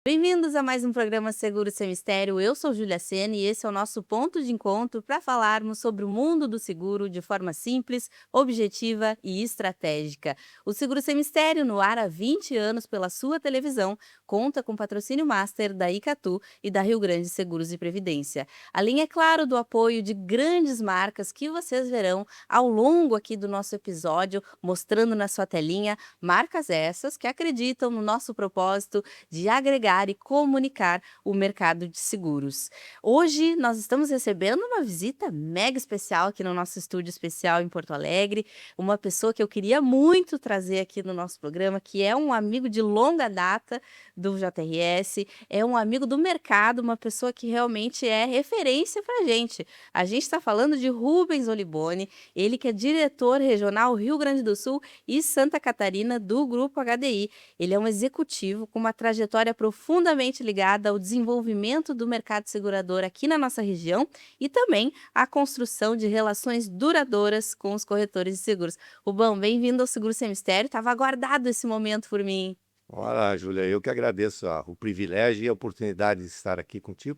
Bem-vindos a mais um programa Seguro Sem Mistério. Eu sou Júlia Sena e esse é o nosso ponto de encontro para falarmos sobre o mundo do seguro de forma simples, objetiva e estratégica. O Seguro Sem Mistério, no ar há 20 anos pela sua televisão, conta com patrocínio master da Icatu e da Rio Grande Seguros e Previdência. Além, é claro, do apoio de grandes marcas que vocês verão ao longo aqui do nosso episódio, mostrando na sua telinha, marcas essas que acreditam no nosso propósito de agregar e comunicar o mercado de seguros. Hoje nós estamos recebendo uma visita mega especial aqui no nosso estúdio especial em Porto Alegre, uma pessoa que eu queria muito trazer aqui no nosso programa, que é um amigo de longa data do JRS, é um amigo do mercado, uma pessoa que realmente é referência para a gente. A gente está falando de Rubens Oliboni, ele que é diretor regional Rio Grande do Sul e Santa Catarina do Grupo HDI. Ele é um executivo com uma trajetória profundamente ligada ao desenvolvimento do mercado segurador aqui na nossa região e também à construção de relações duradouras com os corretores de seguros. Rubão, bem-vindo ao Seguro Sem Mistério, estava aguardado esse momento por mim. Olá, Júlia, eu que agradeço o privilégio e a oportunidade de estar aqui contigo.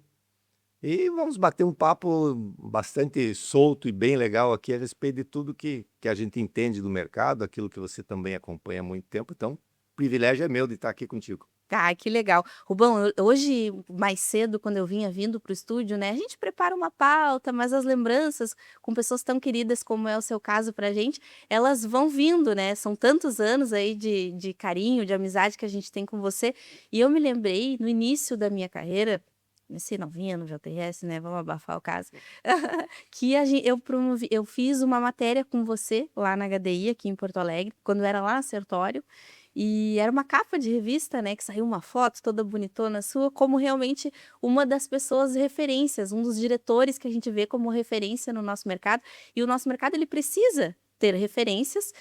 E vamos bater um papo bastante solto e bem legal aqui a respeito de tudo que a gente entende do mercado, aquilo que você também acompanha há muito tempo. Então, o privilégio é meu de estar aqui contigo. Ah, que legal. Rubão, hoje, mais cedo, quando eu vinha vindo para o estúdio, né, a gente prepara uma pauta, mas as lembranças com pessoas tão queridas como é o seu caso para a gente, elas vão vindo, né? São tantos anos aí de carinho, de amizade que a gente tem com você. E eu me lembrei, no início da minha carreira, comecei novinha no JRS, né? Vamos abafar o caso. Que eu fiz uma matéria com você lá na HDI, aqui em Porto Alegre, quando era lá na Sertório. E era uma capa de revista, né, que saiu uma foto toda bonitona sua, como realmente uma das pessoas referências, um dos diretores que a gente vê como referência no nosso mercado. E o nosso mercado, ele precisa ter referências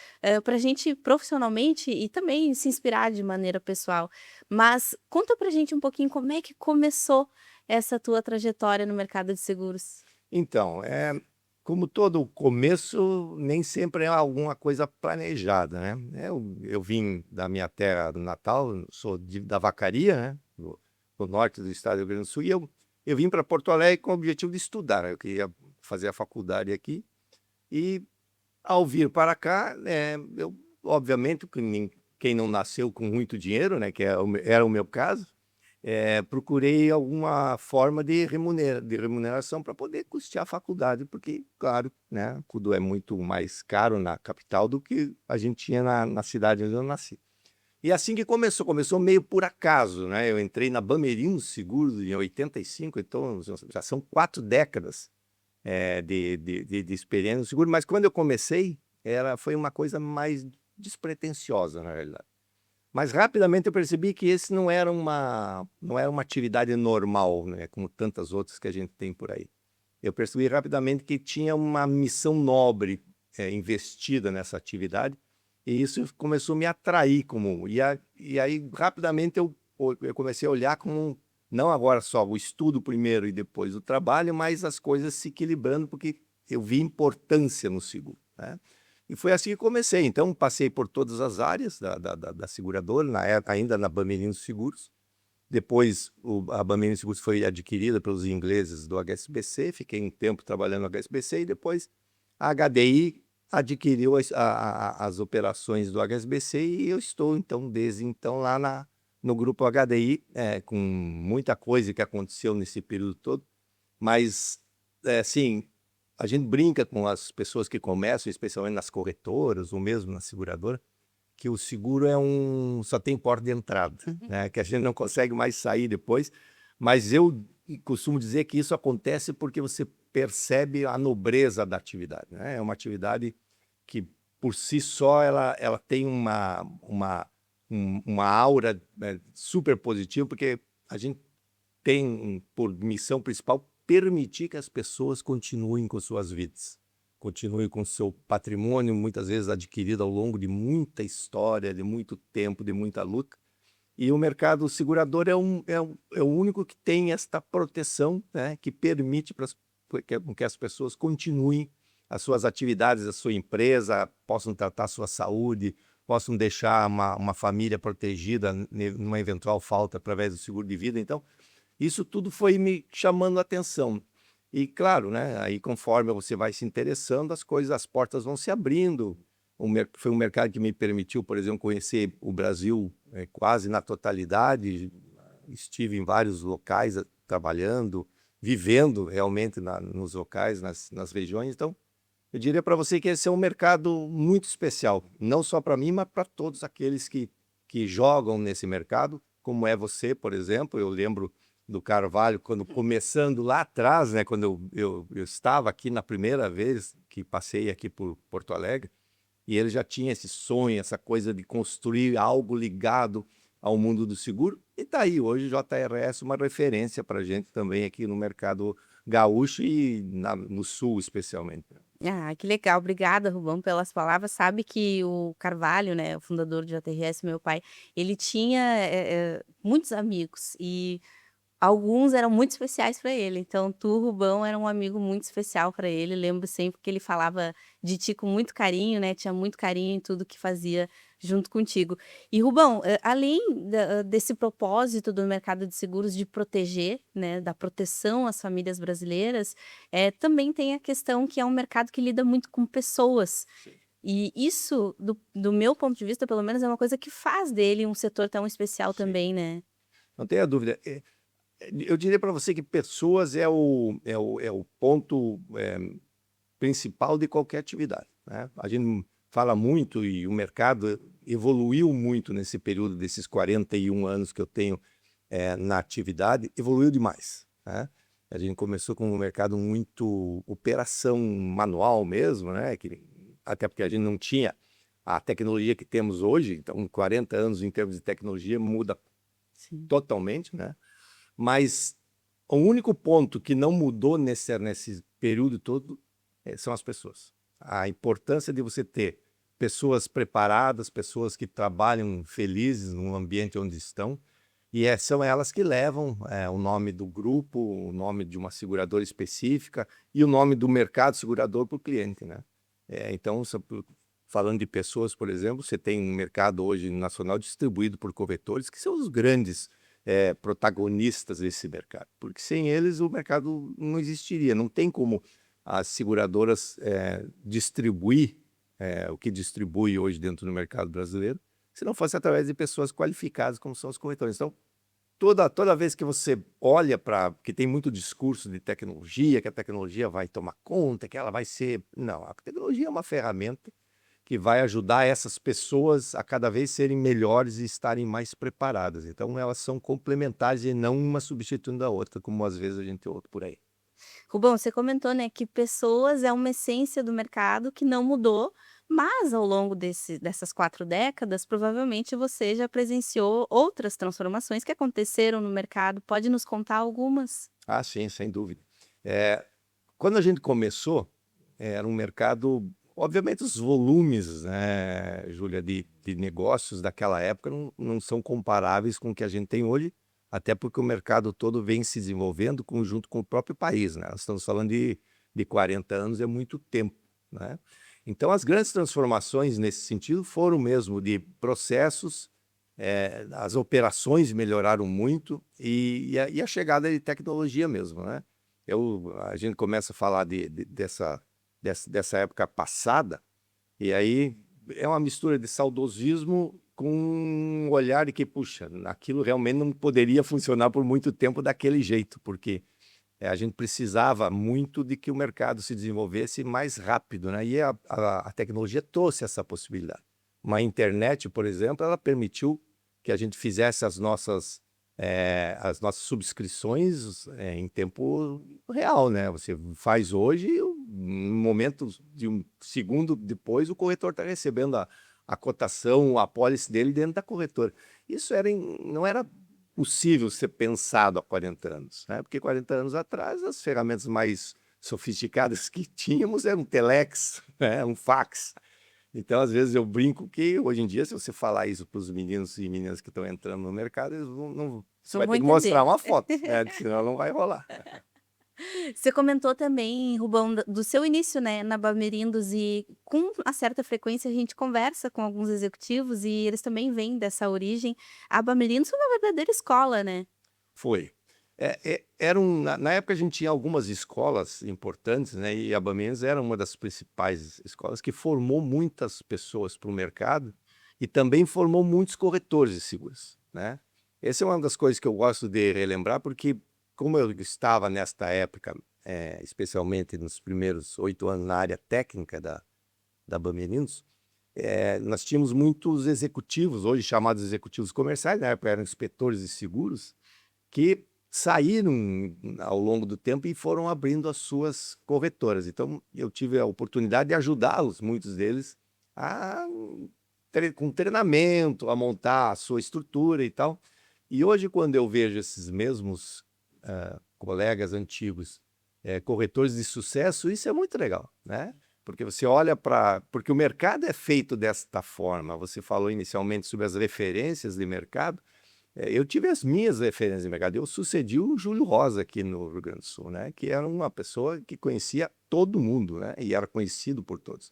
para a gente profissionalmente e também se inspirar de maneira pessoal. Mas conta pra gente um pouquinho como é que começou essa tua trajetória no mercado de seguros. Então, como todo começo, nem sempre é alguma coisa planejada, né? Eu vim da minha terra natal, sou da Vacaria, né? Do norte do estado do Rio Grande do Sul, e eu vim para Porto Alegre com o objetivo de estudar, né? Eu queria fazer a faculdade aqui, e ao vir para cá, eu, obviamente, quem não nasceu com muito dinheiro, né? Era o meu caso, procurei alguma forma de remuneração para poder custear a faculdade, porque, claro, né, tudo é muito mais caro na capital do que a gente tinha na cidade onde eu nasci. E assim que começou meio por acaso, né? Eu entrei na Bamerindos Seguros em 85, então já são 4 décadas de experiência no seguro, mas quando eu comecei, foi uma coisa mais despretensiosa, na realidade. Mas rapidamente eu percebi que esse não era uma atividade normal, né, como tantas outras que a gente tem por aí. Eu percebi rapidamente que tinha uma missão nobre, investida nessa atividade, e isso começou a me atrair e aí rapidamente eu comecei a olhar como, não agora só o estudo primeiro e depois o trabalho, mas as coisas se equilibrando, porque eu vi importância no seguro, né? E foi assim que comecei. Então, passei por todas as áreas da seguradora, ainda na Bamerindos Seguros. Depois, a Bamerindos Seguros foi adquirida pelos ingleses do HSBC, fiquei um tempo trabalhando no HSBC, e depois a HDI adquiriu as operações do HSBC, e eu estou, então, desde então, lá no grupo HDI, com muita coisa que aconteceu nesse período todo, mas, assim, a gente brinca com as pessoas que começam, especialmente nas corretoras ou mesmo na seguradora, que o seguro só tem porta de entrada, Uhum. né? Que a gente não consegue mais sair depois. Mas eu costumo dizer que isso acontece porque você percebe a nobreza da atividade, né? É uma atividade que, por si só, ela tem uma aura, né, super positiva, porque a gente tem por missão principal permitir que as pessoas continuem com suas vidas, continuem com seu patrimônio, muitas vezes adquirido ao longo de muita história, de muito tempo, de muita luta. E o mercado segurador é o único que tem esta proteção, né, que permite que as pessoas continuem as suas atividades, a sua empresa, possam tratar a sua saúde, possam deixar uma família protegida numa eventual falta através do seguro de vida. Então, isso tudo foi me chamando a atenção. E claro, né, aí conforme você vai se interessando, as portas vão se abrindo. Foi um mercado que me permitiu, por exemplo, conhecer o Brasil quase na totalidade. Estive em vários locais trabalhando, vivendo realmente nos locais, nas regiões. Então, eu diria para você que esse é um mercado muito especial, não só para mim, mas para todos aqueles que jogam nesse mercado, como é você, por exemplo. Eu lembro do Carvalho, quando começando lá atrás, né, quando eu estava aqui na primeira vez que passei aqui por Porto Alegre, e ele já tinha esse sonho, essa coisa de construir algo ligado ao mundo do seguro. E está aí, hoje o JRS é uma referência para a gente também aqui no mercado gaúcho e no sul especialmente. Ah, que legal. Obrigada, Rubão, pelas palavras. Sabe que o Carvalho, né, o fundador do JRS, meu pai, ele tinha muitos amigos e alguns eram muito especiais para ele, então tu, Rubão, era um amigo muito especial para ele. Lembro sempre que ele falava de ti com muito carinho, né, tinha muito carinho em tudo que fazia junto contigo. E Rubão, além desse propósito do mercado de seguros de proteger, né, da proteção às famílias brasileiras, também tem a questão que é um mercado que lida muito com pessoas. E isso, do meu ponto de vista, pelo menos, é uma coisa que faz dele um setor tão especial Sim. também, né? Não tenha dúvida. Eu diria para você que pessoas é o ponto principal de qualquer atividade, né? A gente fala muito e o mercado evoluiu muito nesse período desses 41 anos que eu tenho na atividade, evoluiu demais, né? A gente começou com um mercado muito operação manual mesmo, né? Até porque a gente não tinha a tecnologia que temos hoje, então 40 anos em termos de tecnologia muda Sim. totalmente, né? Mas o único ponto que não mudou nesse período todo são as pessoas. A importância de você ter pessoas preparadas, pessoas que trabalham felizes no ambiente onde estão, e são elas que levam o nome do grupo, o nome de uma seguradora específica e o nome do mercado segurador para o cliente, né? Então, falando de pessoas, por exemplo, você tem um mercado hoje nacional distribuído por corretores, que são os grandes protagonistas desse mercado, porque sem eles o mercado não existiria. Não tem como as seguradoras distribuir o que distribui hoje dentro do mercado brasileiro, se não fosse através de pessoas qualificadas como são os corretores. Então, toda vez que você olha para... que tem muito discurso de tecnologia, que a tecnologia vai tomar conta, que ela vai ser... Não, a tecnologia é uma ferramenta que vai ajudar essas pessoas a cada vez serem melhores e estarem mais preparadas. Então, elas são complementares e não uma substituindo a outra, como às vezes a gente ouve por aí. Rubão, você comentou, né, que pessoas é uma essência do mercado que não mudou, mas ao longo dessas 4 décadas, provavelmente você já presenciou outras transformações que aconteceram no mercado. Pode nos contar algumas? Ah, sim, sem dúvida. Eh, Quando a gente começou, era um mercado... Obviamente, os volumes, né, Júlia, de negócios daquela época não são comparáveis com o que a gente tem hoje, até porque o mercado todo vem se desenvolvendo junto com o próprio país, né? Nós estamos falando de 40 anos, é muito tempo, né? Então, as grandes transformações nesse sentido foram mesmo de processos, as operações melhoraram muito e a chegada de tecnologia mesmo, né? A gente começa a falar dessa época passada, e aí é uma mistura de saudosismo com um olhar de que, puxa, aquilo realmente não poderia funcionar por muito tempo daquele jeito, porque a gente precisava muito de que o mercado se desenvolvesse mais rápido, né? E a tecnologia trouxe essa possibilidade. Uma internet, por exemplo, ela permitiu que a gente fizesse as nossas subscrições em tempo real, né? Você faz hoje, no momento de um segundo depois, o corretor está recebendo a cotação, a apólice dele dentro da corretora. Isso não era possível ser pensado há 40 anos, né? Porque 40 anos atrás, as ferramentas mais sofisticadas que tínhamos eram um telex, né? Um fax. Então, às vezes, eu brinco que, hoje em dia, se você falar isso para os meninos e meninas que estão entrando no mercado, eles você Não vai vou ter que mostrar entender. uma foto, né? Senão não vai rolar. Você comentou também, Rubão, do seu início, né, na Bamerindos e com uma certa frequência a gente conversa com alguns executivos e eles também vêm dessa origem. A Bamerindos foi uma verdadeira escola, né? Foi. Na época a gente tinha algumas escolas importantes, né? E a Bamens era uma das principais escolas que formou muitas pessoas para o mercado e também formou muitos corretores de seguros, né? Essa é uma das coisas que eu gosto de relembrar, porque como eu estava nesta época, especialmente nos primeiros 8 anos na área técnica da Bamerinos, nós tínhamos muitos executivos, hoje chamados executivos comerciais, na época eram inspetores de seguros, que saíram ao longo do tempo e foram abrindo as suas corretoras. Então, eu tive a oportunidade de ajudá-los, muitos deles, a, com treinamento, a montar a sua estrutura e tal. E hoje, quando eu vejo esses mesmos colegas antigos, corretores de sucesso, isso é muito legal, né? Porque você olha para... Porque o mercado é feito desta forma. Você falou inicialmente sobre as referências de mercado. Eu tive as minhas referências de mercado. Eu sucedi o Júlio Rosa aqui no Rio Grande do Sul, né? Que era uma pessoa que conhecia todo mundo, né? E era conhecido por todos.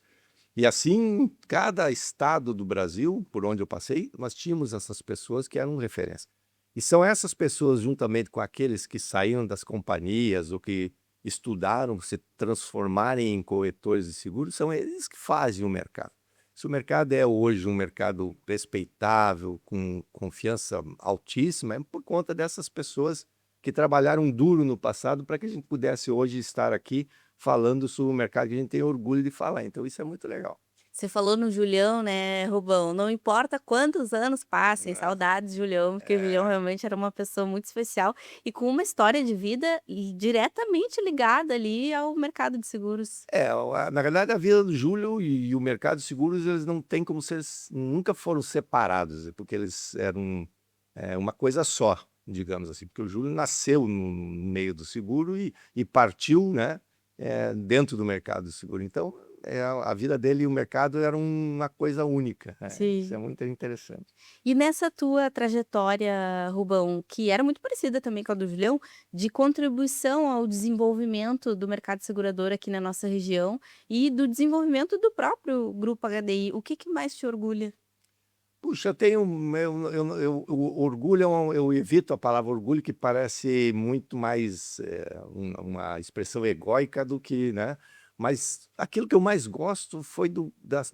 E assim, em cada estado do Brasil, por onde eu passei, nós tínhamos essas pessoas que eram referência. E são essas pessoas, juntamente com aqueles que saíram das companhias ou que estudaram se transformarem em corretores de seguros, são eles que fazem o mercado. Se o mercado é hoje um mercado respeitável, com confiança altíssima, é por conta dessas pessoas que trabalharam duro no passado para que a gente pudesse hoje estar aqui falando sobre um mercado que a gente tem orgulho de falar. Então, isso é muito legal. Você falou no Julião, né, Rubão? Não importa quantos anos passem, saudades, Julião, porque o Julião realmente era uma pessoa muito especial e com uma história de vida diretamente ligada ali ao mercado de seguros. Na verdade, a vida do Júlio e o mercado de seguros, eles não têm como ser, nunca foram separados, porque eles eram uma coisa só, digamos assim, porque o Júlio nasceu no meio do seguro e partiu, né, dentro do mercado do seguro. Então, a vida dele e o mercado eram uma coisa única. Isso é Sim. muito interessante. E nessa tua trajetória, Rubão, que era muito parecida também com a do Julião, de contribuição ao desenvolvimento do mercado segurador aqui na nossa região e do desenvolvimento do próprio Grupo HDI, o que mais te orgulha? Puxa, eu tenho, o orgulho, eu evito a palavra orgulho, que parece muito mais uma expressão egóica do que, né? Mas aquilo que eu mais gosto foi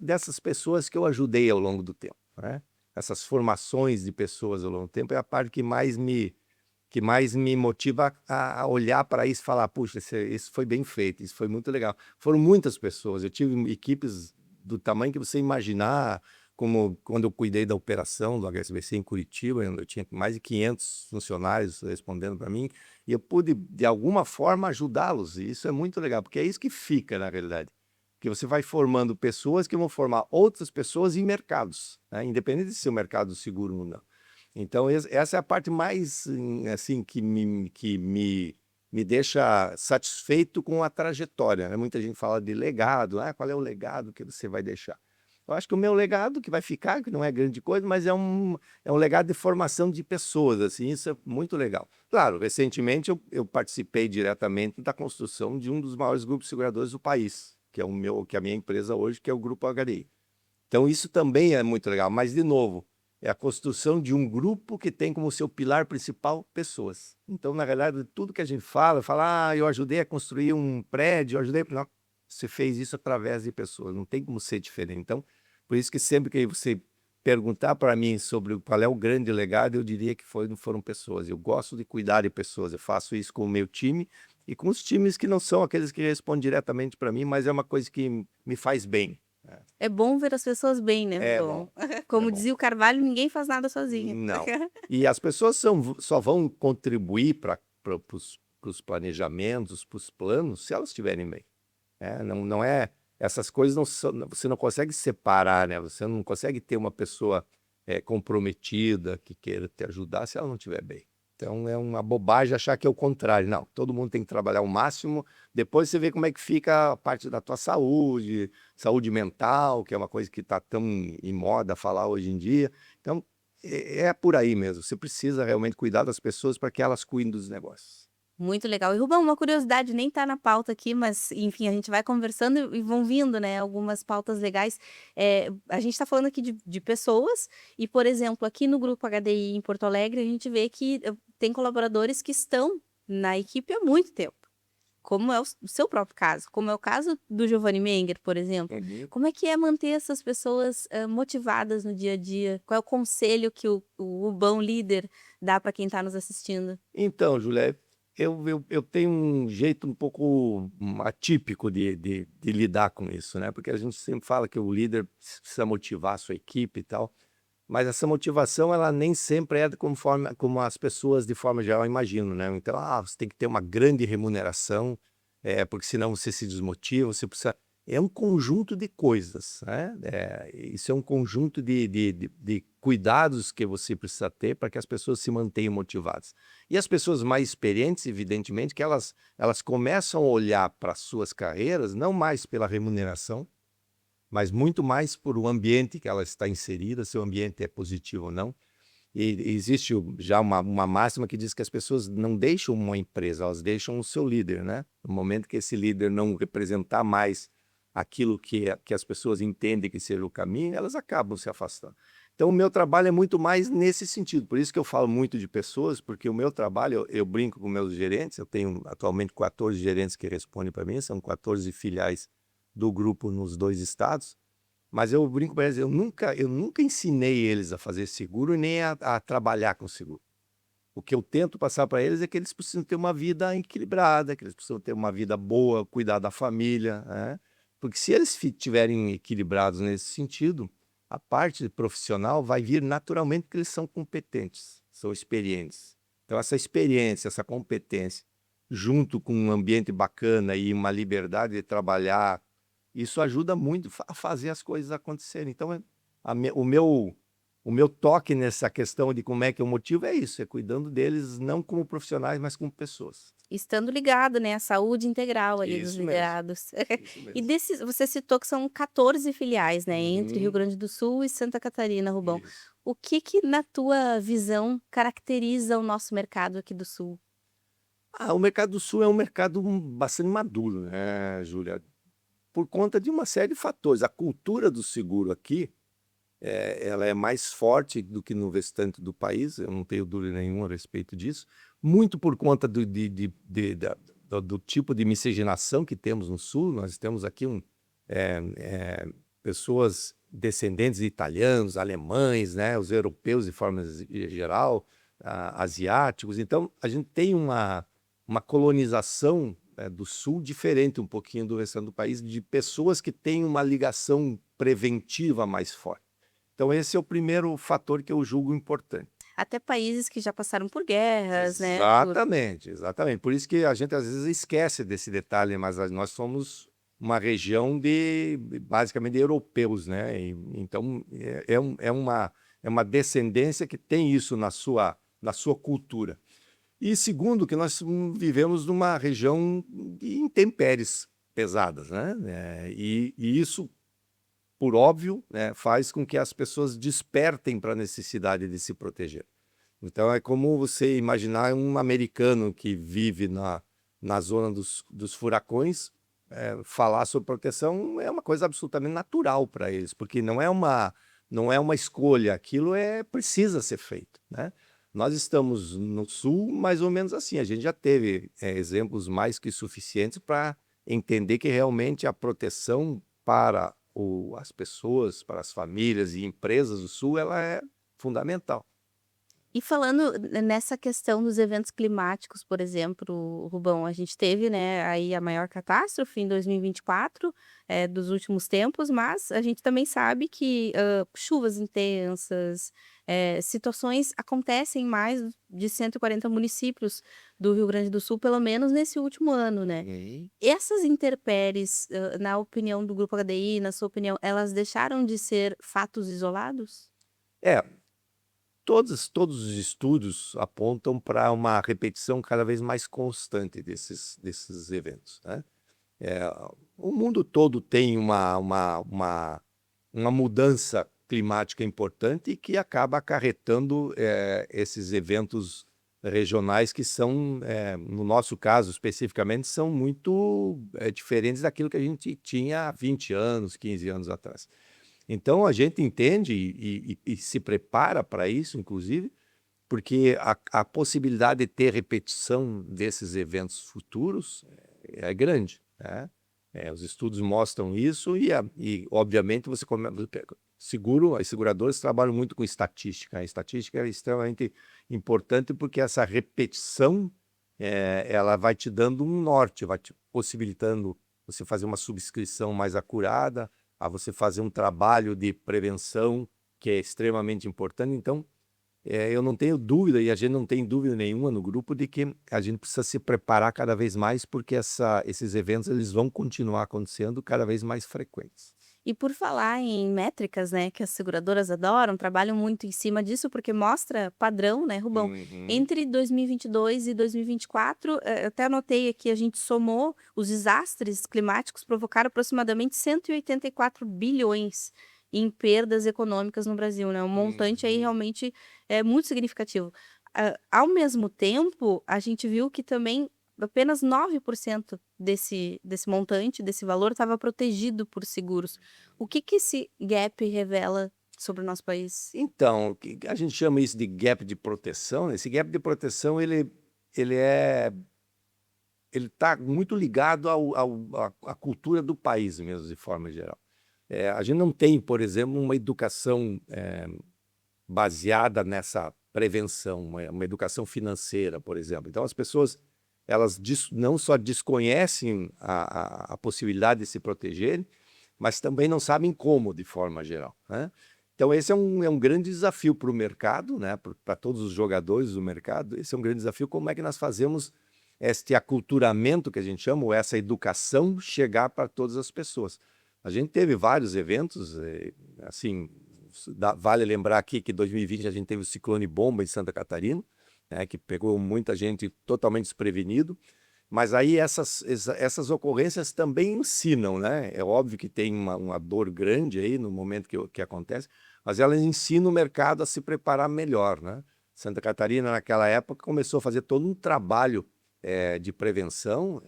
dessas pessoas que eu ajudei ao longo do tempo, né? Essas formações de pessoas ao longo do tempo é a parte que mais me motiva a olhar para isso e falar, puxa, isso foi bem feito, isso foi muito legal. Foram muitas pessoas, eu tive equipes do tamanho que você imaginar, como quando eu cuidei da operação do HSBC em Curitiba, eu tinha mais de 500 funcionários respondendo para mim, e eu pude, de alguma forma, ajudá-los, e isso é muito legal, porque é isso que fica, na realidade. Porque você vai formando pessoas que vão formar outras pessoas em mercados, né? Independente de ser o mercado seguro ou não. Então, essa é a parte mais, assim, que me deixa satisfeito com a trajetória, né? Muita gente fala de legado, qual é o legado que você vai deixar? Eu acho que o meu legado que vai ficar, que não é grande coisa, mas é um legado de formação de pessoas, assim, isso é muito legal. Claro, recentemente eu participei diretamente da construção de um dos maiores grupos seguradores do país, que é a minha empresa hoje, que é o Grupo HDI. Então, isso também é muito legal, mas, de novo, é a construção de um grupo que tem como seu pilar principal pessoas. Então, na realidade, tudo que a gente fala, eu ajudei a construir um prédio, eu ajudei... Não, você fez isso através de pessoas, não tem como ser diferente. Então, por isso que sempre que você perguntar para mim sobre qual é o grande legado, eu diria que foram pessoas. Eu gosto de cuidar de pessoas, eu faço isso com o meu time e com os times que não são aqueles que respondem diretamente para mim, mas é uma coisa que me faz bem. É bom ver as pessoas bem, né, É Rubão? bom, é Como bom. dizia o Carvalho, ninguém faz nada sozinho. Não. E as pessoas só vão contribuir para os planejamentos, para os planos, se elas estiverem bem. Não é, essas coisas você não consegue separar, né? Você não consegue ter uma pessoa comprometida que queira te ajudar se ela não estiver bem. Então é uma bobagem achar que é o contrário. Não, todo mundo tem que trabalhar ao máximo. Depois você vê como é que fica a parte da tua saúde, saúde mental, que é uma coisa que está tão em moda falar hoje em dia. Então é por aí mesmo. Você precisa realmente cuidar das pessoas para que elas cuidem dos negócios. Muito legal. E Rubão, uma curiosidade, nem tá na pauta aqui, mas enfim, a gente vai conversando e vão vindo, né, algumas pautas legais. A gente está falando aqui de pessoas e, por exemplo, aqui no Grupo HDI em Porto Alegre, a gente vê que tem colaboradores que estão na equipe há muito tempo, como é o seu próprio caso, como é o caso do Giovanni Menger, por exemplo. Uhum. Como é que é manter essas pessoas motivadas no dia a dia? Qual é o conselho que o Rubão líder dá para quem está nos assistindo? Então, Julia, eu tenho um jeito um pouco atípico de lidar com isso, né? Porque a gente sempre fala que o líder precisa motivar a sua equipe e tal, mas essa motivação ela nem sempre é conforme como as pessoas de forma geral imaginam, né? Então, você tem que ter uma grande remuneração, porque senão você se desmotiva, você precisa. É um conjunto de coisas, né? Isso é um conjunto de cuidados que você precisa ter para que as pessoas se mantenham motivadas. E as pessoas mais experientes, evidentemente, que elas começam a olhar para as suas carreiras não mais pela remuneração, mas muito mais por o ambiente que ela está inserida, se o ambiente é positivo ou não. E existe já uma máxima que diz que as pessoas não deixam uma empresa, elas deixam o seu líder, né? No momento que esse líder não representar mais aquilo que as pessoas entendem que seja o caminho, elas acabam se afastando. Então, o meu trabalho é muito mais nesse sentido. Por isso que eu falo muito de pessoas, porque o meu trabalho, eu brinco com meus gerentes, eu tenho atualmente 14 gerentes que respondem para mim, são 14 filiais do grupo nos 2 estados, mas eu brinco para eles, eu nunca ensinei eles a fazer seguro e nem a trabalhar com seguro. O que eu tento passar para eles é que eles precisam ter uma vida equilibrada, que eles precisam ter uma vida boa, cuidar da família, né? Porque se eles tiverem equilibrados nesse sentido, a parte profissional vai vir naturalmente porque eles são competentes, são experientes. Então essa experiência, essa competência, junto com um ambiente bacana e uma liberdade de trabalhar, isso ajuda muito a fazer as coisas acontecerem. Então, o meu toque nessa questão de como é que eu motivo é isso, é cuidando deles não como profissionais, mas como pessoas. Estando ligado, né, à saúde integral ali dos Isso mesmo, liderados. isso E mesmo. desses você citou que são 14 filiais, né, entre Rio Uhum, Grande do Sul e Santa Catarina, Rubão. isso. O que que, na tua visão, caracteriza o nosso mercado aqui do Sul? O mercado do Sul é um mercado bastante maduro, né, Júlia? Por conta de uma série de fatores. A cultura do seguro aqui, ela é mais forte do que no restante do país, eu não tenho dúvida nenhuma a respeito disso, muito por conta do tipo de miscigenação que temos no Sul. Nós temos aqui pessoas descendentes de italianos, alemães, né, os europeus de forma geral, asiáticos. Então, a gente tem uma colonização, do Sul diferente um pouquinho do restante do país, de pessoas que têm uma ligação preventiva mais forte. Então esse é o primeiro fator que eu julgo importante. Até países que já passaram por guerras, né, por Exatamente, exatamente. Por isso que a gente às vezes esquece desse detalhe, mas nós somos uma região basicamente de europeus, né? Então é uma descendência que tem isso na sua cultura. E segundo, que nós vivemos numa região de intempéries pesadas, né? E isso, por óbvio, né, faz com que as pessoas despertem para a necessidade de se proteger. Então é como você imaginar um americano que vive na zona dos furacões, falar sobre proteção é uma coisa absolutamente natural para eles, porque não é uma escolha, aquilo precisa ser feito, né? Nós estamos no sul mais ou menos assim, a gente já teve exemplos mais que suficientes para entender que realmente a proteção para as pessoas, para as famílias e empresas do sul, ela é fundamental. E falando nessa questão dos eventos climáticos, por exemplo, Rubão, a gente teve, né, aí a maior catástrofe em 2024, dos últimos tempos, mas a gente também sabe que, chuvas intensas, situações acontecem em mais de 140 municípios do Rio Grande do Sul, pelo menos nesse último ano, né. Ok. Essas intempéries, na opinião do Grupo HDI, na sua opinião, elas deixaram de ser fatos isolados? É, todos os estudos apontam para uma repetição cada vez mais constante desses eventos, né? É, o mundo todo tem uma mudança climática importante que acaba acarretando esses eventos regionais que são, no nosso caso especificamente, são muito diferentes daquilo que a gente tinha há 20 anos, 15 anos atrás. Então a gente entende e se prepara para isso, inclusive, porque a possibilidade de ter repetição desses eventos futuros é grande, né? Os estudos mostram isso e obviamente, as seguradoras trabalham muito com estatística. A estatística é extremamente importante porque essa repetição, ela vai te dando um norte, vai te possibilitando você fazer uma subscrição mais acurada, a você fazer um trabalho de prevenção que é extremamente importante. Então, eu não tenho dúvida, e a gente não tem dúvida nenhuma no grupo, de que a gente precisa se preparar cada vez mais, porque esses eventos eles vão continuar acontecendo cada vez mais frequentes. E por falar em métricas, né, que as seguradoras adoram, trabalham muito em cima disso, porque mostra padrão, né, Rubão? Uhum. Entre 2022 e 2024, eu até anotei aqui, a gente somou, os desastres climáticos provocaram aproximadamente 184 bilhões em perdas econômicas no Brasil, né? Um montante aí Uhum. realmente é muito significativo. Ao mesmo tempo, a gente viu que também apenas 9% desse montante, desse valor, estava protegido por seguros. O que que esse gap revela sobre o nosso país? Então, o que a gente chama isso de gap de proteção, né? Esse gap de proteção ele é ele está muito ligado à cultura do país mesmo, de forma geral. A gente não tem, por exemplo, uma educação baseada nessa prevenção, uma educação financeira, por exemplo. Então, as pessoas elas não só desconhecem a possibilidade de se protegerem, mas também não sabem como, de forma geral, né? Então, esse é um grande desafio para o mercado, né? Para todos os jogadores do mercado. Esse é um grande desafio. Como é que nós fazemos este aculturamento, que a gente chama, ou essa educação, chegar para todas as pessoas? A gente teve vários eventos, assim, vale lembrar aqui que em 2020 a gente teve o ciclone bomba em Santa Catarina, né, que pegou muita gente totalmente desprevenido, mas aí essas ocorrências também ensinam, né? É óbvio que tem uma dor grande aí no momento que acontece, mas elas ensinam o mercado a se preparar melhor, né? Santa Catarina, naquela época, começou a fazer todo um trabalho de prevenção,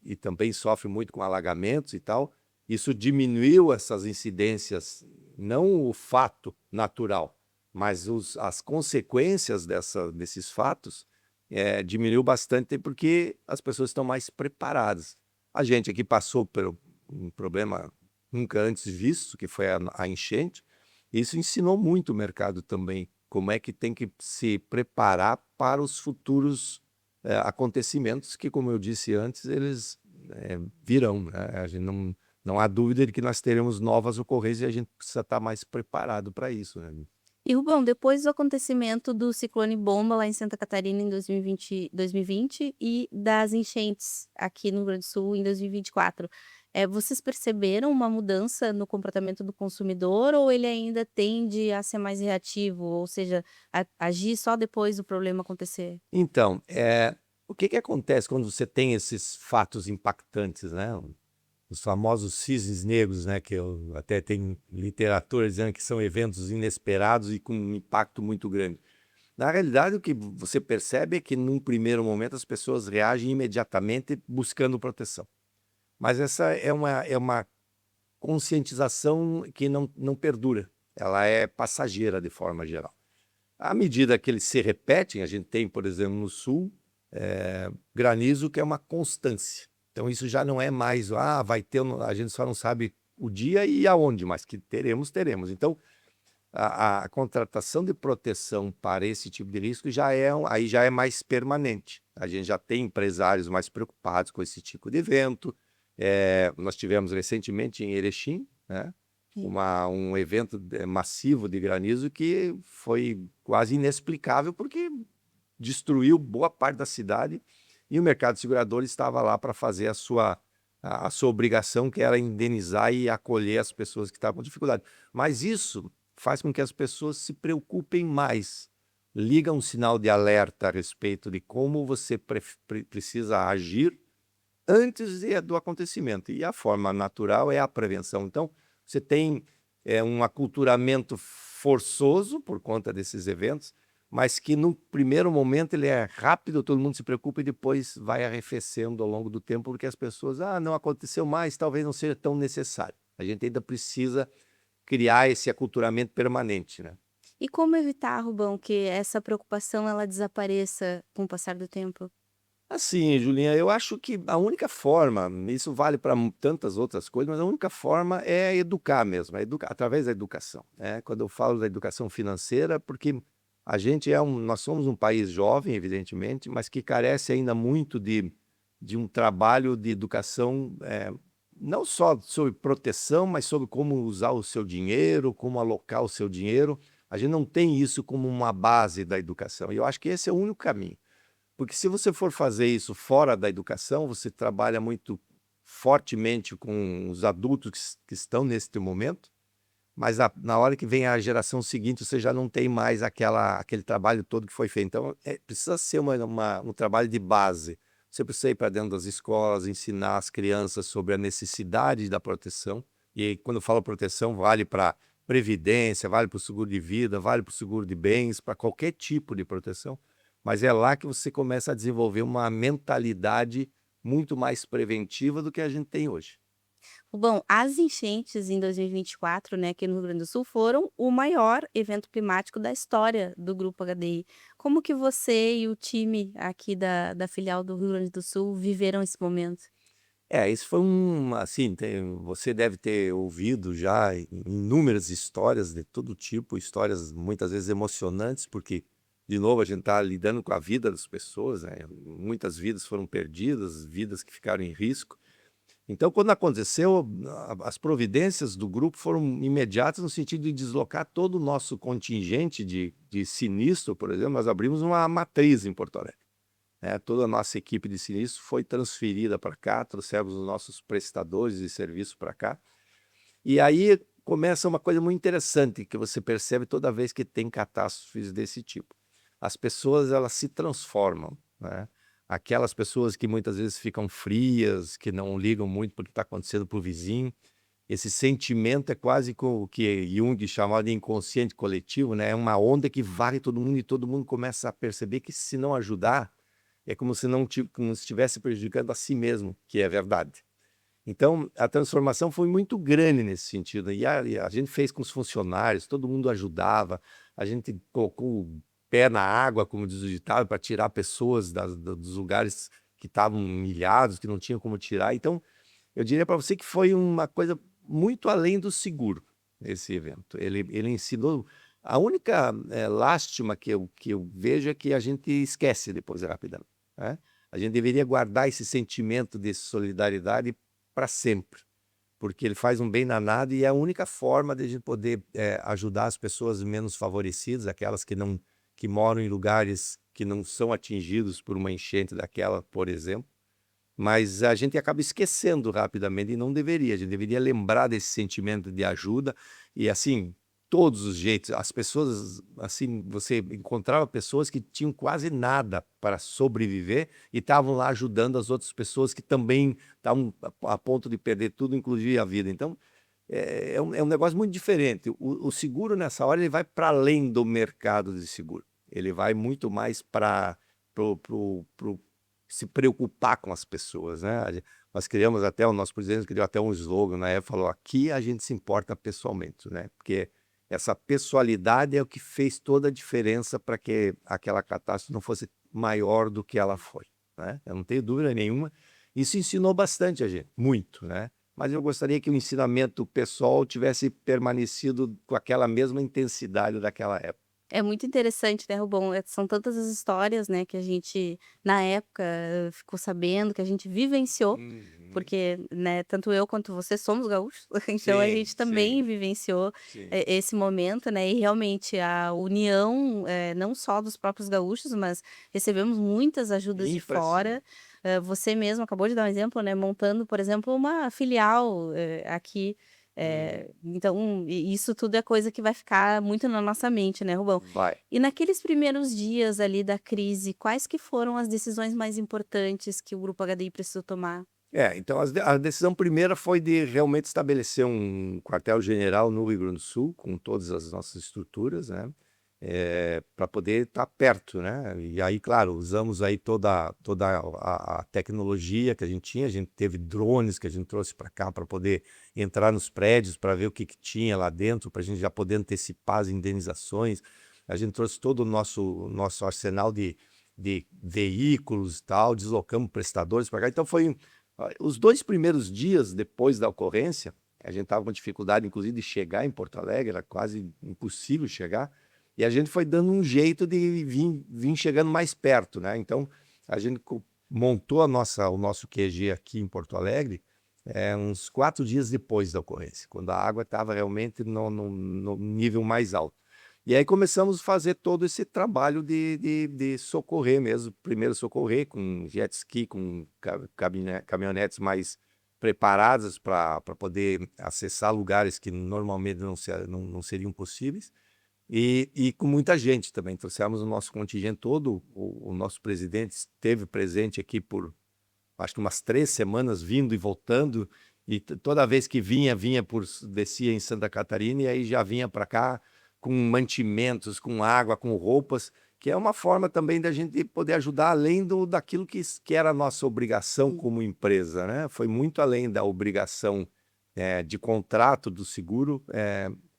e também sofre muito com alagamentos e tal. Isso diminuiu essas incidências, não o fato natural, mas as consequências desses fatos diminuiu bastante porque as pessoas estão mais preparadas. A gente aqui passou por um problema nunca antes visto, que foi a enchente. Isso ensinou muito o mercado também, como é que tem que se preparar para os futuros acontecimentos que, como eu disse antes, eles virão, né? A gente não há dúvida de que nós teremos novas ocorrências e a gente precisa estar mais preparado para isso, né? E Rubão, depois do acontecimento do ciclone bomba lá em Santa Catarina em 2020 e das enchentes aqui no Rio Grande do Sul em 2024, vocês perceberam uma mudança no comportamento do consumidor ou ele ainda tende a ser mais reativo, ou seja, agir só depois do problema acontecer? Então, o que acontece quando você tem esses fatos impactantes, né? Os famosos cisnes negros, né? Que eu até tenho literatura dizendo que são eventos inesperados e com um impacto muito grande. Na realidade, o que você percebe é que, num primeiro momento, as pessoas reagem imediatamente buscando proteção. Mas essa é uma conscientização que não perdura. Ela é passageira, de forma geral. À medida que eles se repetem, a gente tem, por exemplo, no sul, granizo que é uma constância. Então isso já não é mais, vai ter, a gente só não sabe o dia e aonde, mas que teremos. Então a contratação de proteção para esse tipo de risco aí já é mais permanente. A gente já tem empresários mais preocupados com esse tipo de evento. Nós tivemos recentemente em Erechim, né, Sim. um evento massivo de granizo que foi quase inexplicável porque destruiu boa parte da cidade e o mercado segurador estava lá para fazer a sua obrigação, que era indenizar e acolher as pessoas que estavam com dificuldade. Mas isso faz com que as pessoas se preocupem mais, liga um sinal de alerta a respeito de como você precisa agir antes do acontecimento. E a forma natural é a prevenção. Então, você tem um aculturamento forçoso por conta desses eventos, mas que no primeiro momento ele é rápido, todo mundo se preocupa e depois vai arrefecendo ao longo do tempo, porque as pessoas, não aconteceu mais, talvez não seja tão necessário. A gente ainda precisa criar esse aculturamento permanente, né? E como evitar, Rubão, que essa preocupação ela desapareça com o passar do tempo? Assim, Julinha, eu acho que a única forma, isso vale para tantas outras coisas, mas a única forma é educar mesmo, é educar através da educação, né? Quando eu falo da educação financeira, porque nós somos um país jovem, evidentemente, mas que carece ainda muito de um trabalho de educação, não só sobre proteção, mas sobre como usar o seu dinheiro, como alocar o seu dinheiro. A gente não tem isso como uma base da educação, e eu acho que esse é o único caminho. Porque se você for fazer isso fora da educação, você trabalha muito fortemente com os adultos que estão neste momento, mas na hora que vem a geração seguinte, você já não tem mais aquele trabalho todo que foi feito. Então, precisa ser um trabalho de base. Você precisa ir para dentro das escolas, ensinar as crianças sobre a necessidade da proteção. E quando eu falo proteção, vale para previdência, vale para o seguro de vida, vale para o seguro de bens, para qualquer tipo de proteção. Mas é lá que você começa a desenvolver uma mentalidade muito mais preventiva do que a gente tem hoje. Bom, as enchentes em 2024, né, aqui no Rio Grande do Sul, foram o maior evento climático da história do Grupo HDI. Como que você e o time aqui da filial do Rio Grande do Sul viveram esse momento? Isso foi assim, você deve ter ouvido já inúmeras histórias de todo tipo, histórias muitas vezes emocionantes, porque, de novo, a gente está lidando com a vida das pessoas, né? Muitas vidas foram perdidas, vidas que ficaram em risco. Então, quando aconteceu, as providências do grupo foram imediatas no sentido de deslocar todo o nosso contingente de sinistro, por exemplo. Nós abrimos uma matriz em Porto Alegre, né? Toda a nossa equipe de sinistro foi transferida para cá, trouxemos os nossos prestadores de serviço para cá. E aí começa uma coisa muito interessante que você percebe toda vez que tem catástrofes desse tipo. As pessoas, elas se transformam, né? Aquelas pessoas que muitas vezes ficam frias, que não ligam muito para o que está acontecendo para o vizinho, esse sentimento é quase o que Jung chamava de inconsciente coletivo, né? É uma onda que varre todo mundo e todo mundo começa a perceber que, se não ajudar, é como se não como se estivesse prejudicando a si mesmo, que é verdade. Então, a transformação foi muito grande nesse sentido. E a gente fez com os funcionários, todo mundo ajudava, a gente colocou o pé na água, como diz o ditado, para tirar pessoas dos lugares que estavam milhados, que não tinham como tirar. Então, eu diria para você que foi uma coisa muito além do seguro, esse evento. Ele ensinou. A única lástima que eu vejo é que a gente esquece depois rapidamente, né? A gente deveria guardar esse sentimento de solidariedade para sempre, porque ele faz um bem danado e é a única forma de a gente poder ajudar as pessoas menos favorecidas, aquelas que moram em lugares que não são atingidos por uma enchente daquela, por exemplo. Mas a gente acaba esquecendo rapidamente e não deveria. A gente deveria lembrar desse sentimento de ajuda e, assim, todos os jeitos. As pessoas, assim, você encontrava pessoas que tinham quase nada para sobreviver e estavam lá ajudando as outras pessoas que também estavam a ponto de perder tudo, inclusive a vida. Então, é um negócio muito diferente. O seguro, nessa hora, ele vai para além do mercado de seguro. Ele vai muito mais para se preocupar com as pessoas, né? Nós criamos até, o nosso presidente criou até um slogan na época, falou: aqui a gente se importa pessoalmente, né? Porque essa pessoalidade é o que fez toda a diferença para que aquela catástrofe não fosse maior do que ela foi, né? Eu não tenho dúvida nenhuma. Isso ensinou bastante a gente, muito, né? Mas eu gostaria que o ensinamento pessoal tivesse permanecido com aquela mesma intensidade daquela época. É muito interessante, né, Rubão? São tantas as histórias, né, que a gente, na época, ficou sabendo, que a gente vivenciou, Uhum. porque, né, tanto eu quanto você somos gaúchos, então a Sim, gente também sim, vivenciou, sim. esse momento, né, e realmente a união, não só dos próprios gaúchos, mas recebemos muitas ajudas de fora. Impressionante. Você mesmo acabou de dar um exemplo, né, montando, por exemplo, uma filial, aqui, Uhum. então, isso tudo é coisa que vai ficar muito na nossa mente, né, Rubão? Vai. E naqueles primeiros dias ali da crise, quais que foram as decisões mais importantes que o Grupo HDI precisou tomar? Então a decisão primeira foi de realmente estabelecer um quartel-general no Rio Grande do Sul, com todas as nossas estruturas, né. para poder estar perto, né? E aí, claro, usamos aí toda a tecnologia que a gente teve drones que a gente trouxe para cá para poder entrar nos prédios para ver o que tinha lá dentro, para a gente já poder antecipar as indenizações. A gente trouxe todo o nosso arsenal de veículos e tal, deslocamos prestadores para cá. Então os 2 primeiros dias depois da ocorrência, a gente estava com dificuldade, inclusive, de chegar em Porto Alegre, era quase impossível chegar, e a gente foi dando um jeito de vir chegando mais perto, né? Então, a gente montou o nosso QG aqui em Porto Alegre, uns 4 dias depois da ocorrência, quando a água estava realmente no nível mais alto. E aí começamos a fazer todo esse trabalho de socorrer mesmo, primeiro socorrer com jet ski, com caminhonetes mais preparadas para poder acessar lugares que normalmente não seriam possíveis, e com muita gente também. Trouxemos o nosso contingente todo, o nosso presidente esteve presente aqui por, acho que umas 3 semanas, vindo e voltando, e toda vez que descia em Santa Catarina, e aí já vinha para cá com mantimentos, com água, com roupas, que é uma forma também da gente poder ajudar além daquilo que era a nossa obrigação como empresa, né? Foi muito além da obrigação de contrato do seguro,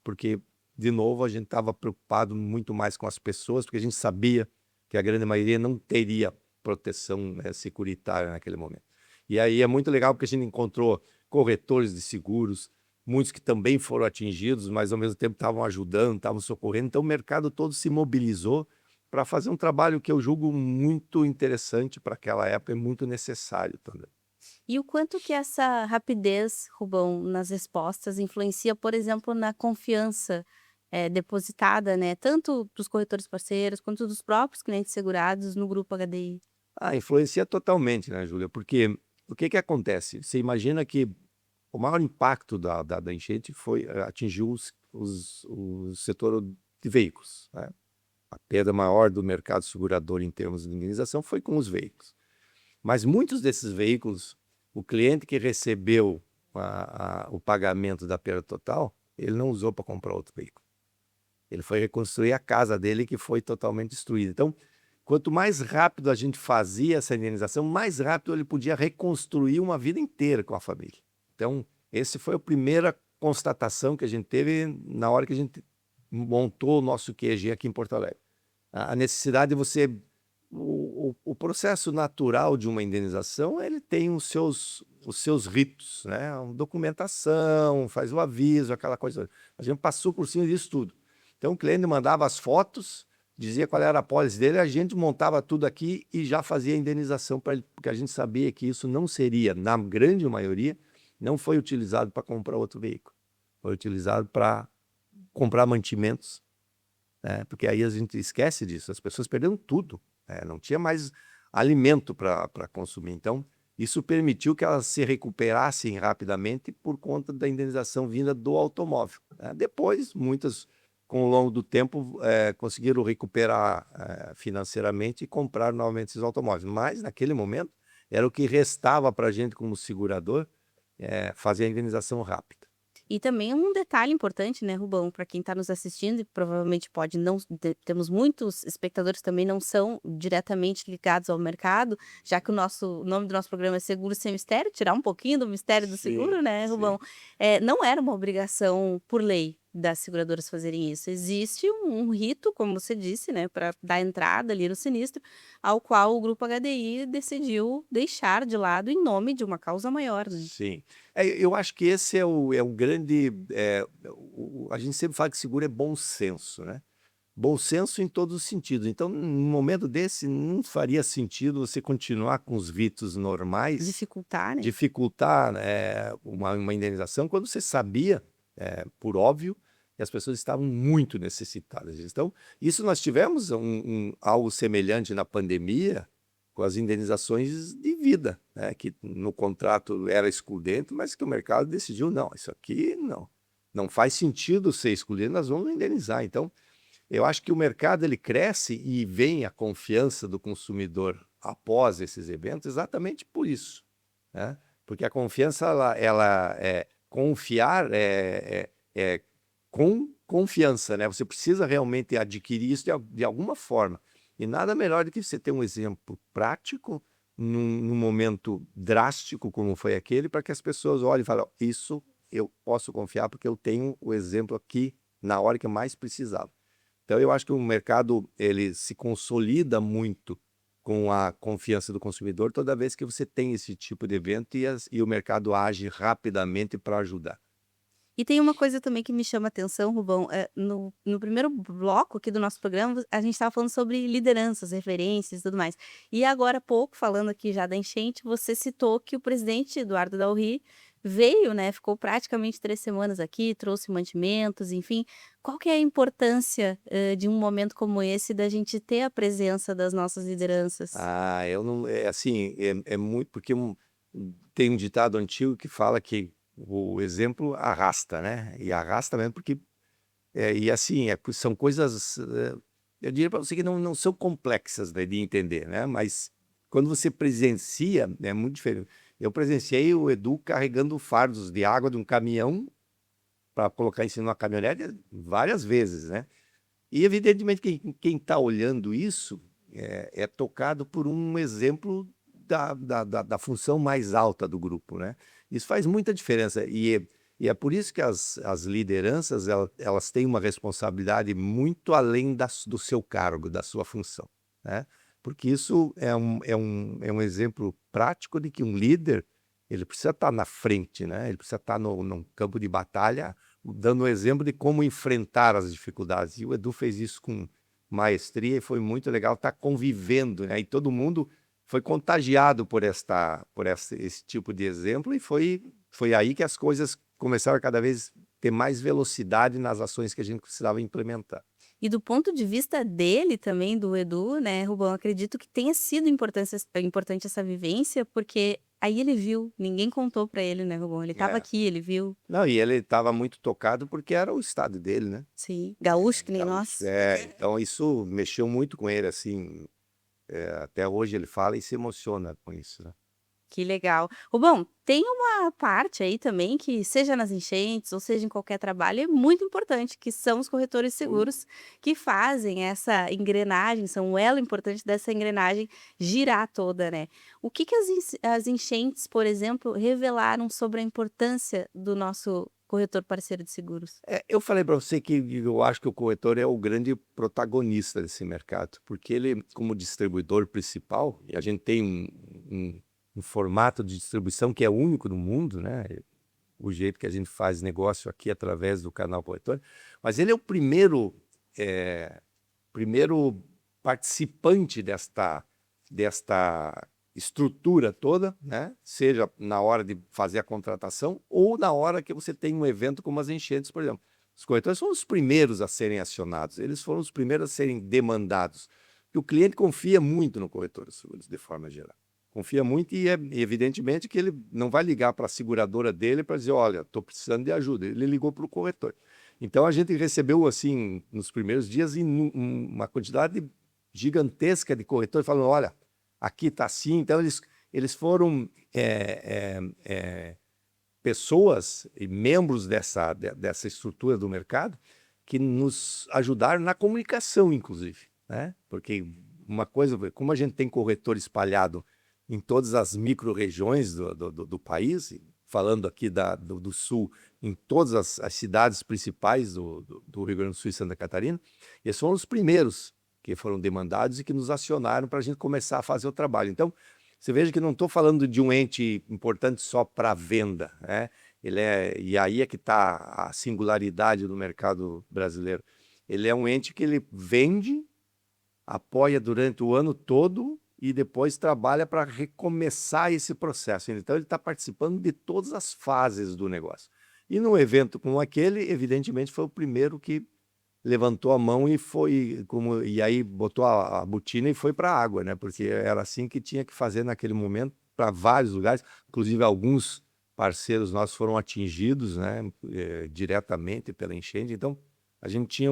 porque, de novo, a gente estava preocupado muito mais com as pessoas, porque a gente sabia que a grande maioria não teria proteção, securitária naquele momento. E aí é muito legal porque a gente encontrou corretores de seguros, muitos que também foram atingidos, mas ao mesmo tempo estavam ajudando, estavam socorrendo. Então o mercado todo se mobilizou para fazer um trabalho que eu julgo muito interessante para aquela época e muito necessário também. E o quanto que essa rapidez, Rubão, nas respostas influencia, por exemplo, na confiança, depositada, né, tanto dos corretores parceiros quanto dos próprios clientes segurados no grupo HDI? Ah, influencia totalmente, né, Júlia? Porque o que acontece? Você imagina que o maior impacto da enchente atingiu o setor de veículos, né? A perda maior do mercado segurador em termos de indenização foi com os veículos. Mas muitos desses veículos, o cliente que recebeu o pagamento da perda total, ele não usou para comprar outro veículo. Ele foi reconstruir a casa dele, que foi totalmente destruída. Então, quanto mais rápido a gente fazia essa indenização, mais rápido ele podia reconstruir uma vida inteira com a família. Então, essa foi a primeira constatação que a gente teve na hora que a gente montou o nosso QG aqui em Porto Alegre. A necessidade de você... O processo natural de uma indenização, ele tem os seus ritos, né? Uma documentação, faz o aviso, aquela coisa. A gente passou por cima disso tudo. Então, o cliente mandava as fotos, dizia qual era a pólice dele, a gente montava tudo aqui e já fazia a indenização para ele, porque a gente sabia que isso não seria, na grande maioria, não foi utilizado para comprar outro veículo. Foi utilizado para comprar mantimentos, né? Porque aí a gente esquece disso, as pessoas perderam tudo, né? Não tinha mais alimento para consumir. Então, isso permitiu que elas se recuperassem rapidamente por conta da indenização vinda do automóvel, né? Depois, muitas, com o longo do tempo, conseguiram recuperar financeiramente e comprar novamente esses automóveis. Mas, naquele momento, era o que restava para a gente como segurador, fazer a indenização rápida. E também um detalhe importante, né, Rubão, para quem está nos assistindo e provavelmente pode não temos muitos espectadores que também não são diretamente ligados ao mercado, já que o nome do nosso programa é Seguro Sem Mistério, tirar um pouquinho do mistério do Sim, seguro, né, sim. Rubão? Não era uma obrigação por lei das seguradoras fazerem isso. Existe um rito, como você disse, né, para dar entrada ali no sinistro, ao qual o grupo HDI decidiu deixar de lado em nome de uma causa maior, né? Sim. Eu acho que esse é o grande... a gente sempre fala que seguro é bom senso, né? Bom senso em todos os sentidos. Então, num momento desse, não faria sentido você continuar com os ritos normais, Dificultar, né? dificultar, uma indenização, quando você sabia, por óbvio, que as pessoas estavam muito necessitadas. Então, isso nós tivemos algo semelhante na pandemia, com as indenizações de vida, né? Que no contrato era excludente, mas que o mercado decidiu, não, isso aqui não faz sentido ser excludente, nós vamos indenizar. Então, eu acho que o mercado ele cresce e vem a confiança do consumidor após esses eventos exatamente por isso, né? Porque a confiança, confiar com confiança, né? Você precisa realmente adquirir isso de alguma forma. E nada melhor do que você ter um exemplo prático num momento drástico como foi aquele, para que as pessoas olhem e falem, "Ó, isso eu posso confiar porque eu tenho o exemplo aqui na hora que eu mais precisava." Então eu acho que o mercado ele se consolida muito com a confiança do consumidor toda vez que você tem esse tipo de evento e o mercado age rapidamente para ajudar. E tem uma coisa também que me chama atenção, Rubão, no primeiro bloco aqui do nosso programa, a gente estava falando sobre lideranças, referências e tudo mais. E agora há pouco, falando aqui já da enchente, você citou que o presidente Eduardo Dalry veio, né, ficou praticamente 3 semanas aqui, trouxe mantimentos, enfim. Qual que é a importância, de um momento como esse, da gente ter a presença das nossas lideranças? Ah, eu não, é assim, é muito porque tem um ditado antigo que fala que o exemplo arrasta, né? E arrasta mesmo porque e assim, são coisas, eu diria para você que não são complexas, né, de entender, né? Mas quando você presencia, é muito diferente. Eu presenciei o Edu carregando fardos de água de um caminhão para colocar em cima de uma caminhonete várias vezes, né? E evidentemente quem está olhando isso é tocado por um exemplo da função mais alta do grupo, né? Isso faz muita diferença e é por isso que as lideranças elas têm uma responsabilidade muito além do seu cargo, da sua função, né? Porque isso é um exemplo prático de que um líder ele precisa estar na frente, né? Ele precisa estar no campo de batalha dando o exemplo de como enfrentar as dificuldades. E o Edu fez isso com maestria e foi muito legal estar convivendo, né? E todo mundo foi contagiado esse tipo de exemplo e foi aí que as coisas começaram a cada vez ter mais velocidade nas ações que a gente precisava implementar. E do ponto de vista dele também, do Edu, né, Rubão, acredito que tenha sido importante essa vivência, porque aí ele viu, ninguém contou pra ele, né, Rubão, ele estava É. aqui, ele viu. Não, e ele estava muito tocado porque era o estado dele, né? Sim, gaúcho que nem Gaúcho. nós. Então isso mexeu muito com ele, assim, até hoje ele fala e se emociona com isso, né? Que legal. Rubão, tem uma parte aí também que, seja nas enchentes ou seja em qualquer trabalho, é muito importante, que são os corretores de seguros que fazem essa engrenagem, são um elo importante dessa engrenagem girar toda, né. O que que as enchentes, por exemplo, revelaram sobre a importância do nosso corretor parceiro de seguros? Eu falei para você que eu acho que o corretor é o grande protagonista desse mercado, porque ele, como distribuidor principal, e a gente tem um formato de distribuição que é único no mundo, né? O jeito que a gente faz negócio aqui através do canal corretor, mas ele é o primeiro participante desta estrutura toda, né? Seja na hora de fazer a contratação ou na hora que você tem um evento como as enchentes, por exemplo. Os corretores foram os primeiros a serem acionados, eles foram os primeiros a serem demandados, porque o cliente confia muito no corretor de seguros, de forma geral. Confia muito e é evidentemente que ele não vai ligar para a seguradora dele para dizer, olha, estou precisando de ajuda. Ele ligou para o corretor. Então a gente recebeu, assim, nos primeiros dias, uma quantidade gigantesca de corretores falando, olha, aqui está assim. Então eles foram pessoas e membros dessa estrutura do mercado que nos ajudaram na comunicação, inclusive, né? Porque uma coisa, como a gente tem corretor espalhado em todas as micro-regiões do país, falando aqui do Sul, em todas as cidades principais do Rio Grande do Sul e Santa Catarina, eles foram os primeiros que foram demandados e que nos acionaram para a gente começar a fazer o trabalho. Então, você veja que não estou falando de um ente importante só para venda, né? E aí é que está a singularidade do mercado brasileiro. Ele é um ente que ele vende, apoia durante o ano todo e depois trabalha para recomeçar esse processo. Então ele está participando de todas as fases do negócio. E num evento como aquele, evidentemente, foi o primeiro que levantou a mão e aí botou a botina e foi para a água, né? Porque era assim que tinha que fazer naquele momento para vários lugares, inclusive alguns parceiros nossos foram atingidos, né, diretamente pela enchente. Então a gente tinha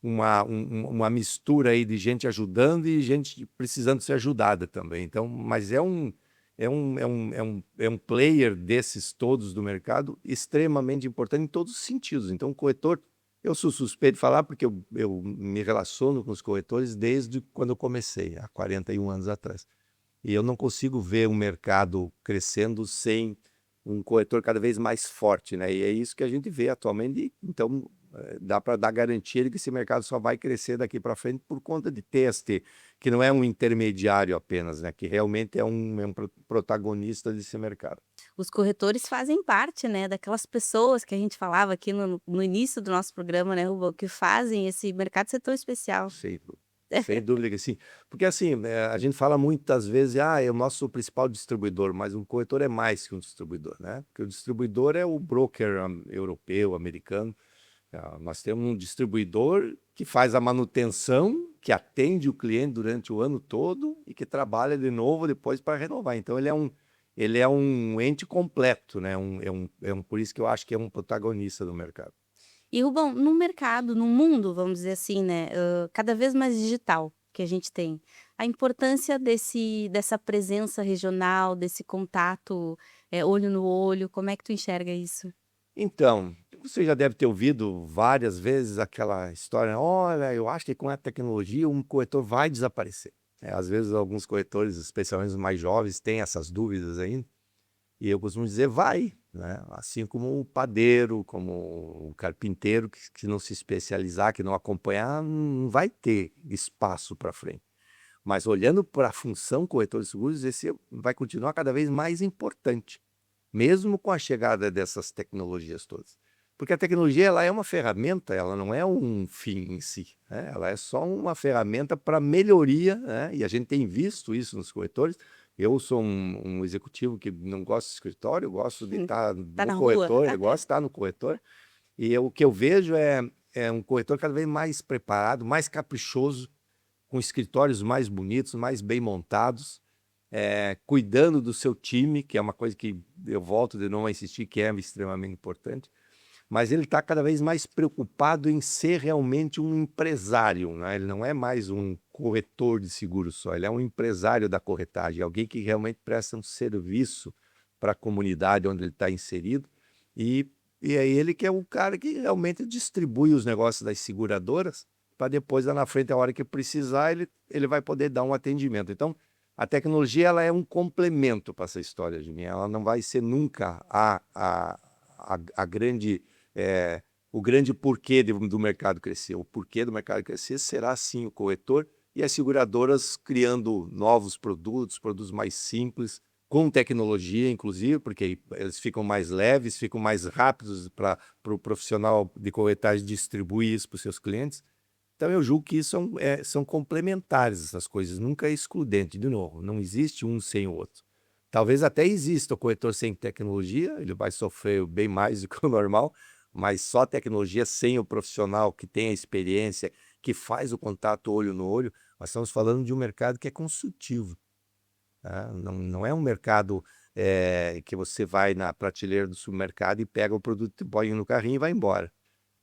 uma mistura aí de gente ajudando e gente precisando ser ajudada também. Então, mas é um player desses todos do mercado extremamente importante em todos os sentidos. Então, o corretor Eu sou suspeito de falar porque eu me relaciono com os corretores desde quando eu comecei, há 41 anos atrás. E eu não consigo ver um mercado crescendo sem um corretor cada vez mais forte, né? E é isso que a gente vê atualmente. Então, dá para dar garantia de que esse mercado só vai crescer daqui para frente por conta de TST, que não é um intermediário apenas, né? Que realmente é um protagonista desse mercado. Os corretores fazem parte, né, daquelas pessoas que a gente falava aqui no início do nosso programa, né, Rubão, que fazem esse mercado ser tão especial. Sem dúvida que sim. Porque assim, a gente fala muitas vezes, é o nosso principal distribuidor, mas um corretor é mais que um distribuidor, né? Porque o distribuidor é o broker europeu, americano. Nós temos um distribuidor que faz a manutenção, que atende o cliente durante o ano todo e que trabalha de novo depois para renovar. Então ele é um ente completo, né? Por isso que eu acho que é um protagonista do mercado. E Rubão, no mercado, no mundo, vamos dizer assim, né, cada vez mais digital que a gente tem, a importância dessa presença regional, desse contato, olho no olho, como é que tu enxerga isso? Então, você já deve ter ouvido várias vezes aquela história: olha, eu acho que com a tecnologia um corretor vai desaparecer. Às vezes alguns corretores, especialmente os mais jovens, têm essas dúvidas ainda. E eu costumo dizer, vai, né? Assim como o padeiro, como o carpinteiro, que não se especializar, que não acompanhar, não vai ter espaço para frente. Mas olhando para a função corretor de seguros, esse vai continuar cada vez mais importante, mesmo com a chegada dessas tecnologias todas. Porque a tecnologia ela é uma ferramenta, ela não é um fim em si, né? Ela é só uma ferramenta para melhoria, né? E a gente tem visto isso nos corretores. Eu sou um executivo que não gosta de escritório, eu gosto de estar Tá no na rua. corretor, eu gosto de estar no corretor. E o que eu vejo é um corretor cada vez mais preparado, mais caprichoso, com escritórios mais bonitos, mais bem montados, cuidando do seu time, que é uma coisa que eu volto de novo a insistir, que é extremamente importante. Mas ele está cada vez mais preocupado em ser realmente um empresário, né? Ele não é mais um corretor de seguro só, ele é um empresário da corretagem, alguém que realmente presta um serviço para a comunidade onde ele está inserido. E, e é ele que é o cara que realmente distribui os negócios das seguradoras para depois, lá na frente, a hora que precisar, ele vai poder dar um atendimento. Então, a tecnologia ela é um complemento para essa história de mim. Ela não vai ser nunca a grande o grande porquê do mercado crescer. O porquê do mercado crescer será sim o corretor e as seguradoras criando novos produtos, produtos mais simples, com tecnologia, inclusive, porque eles ficam mais leves, ficam mais rápidos para o profissional de corretagem distribuir isso para os seus clientes. Então, eu julgo que isso são complementares, essas coisas, nunca é excludente. De novo, não existe um sem o outro. Talvez até exista o corretor sem tecnologia, ele vai sofrer bem mais do que o normal, mas só tecnologia sem o profissional que tem a experiência, que faz o contato olho no olho, nós estamos falando de um mercado que é consultivo, tá? Não é um mercado que você vai na prateleira do supermercado e pega o produto, põe no carrinho e vai embora.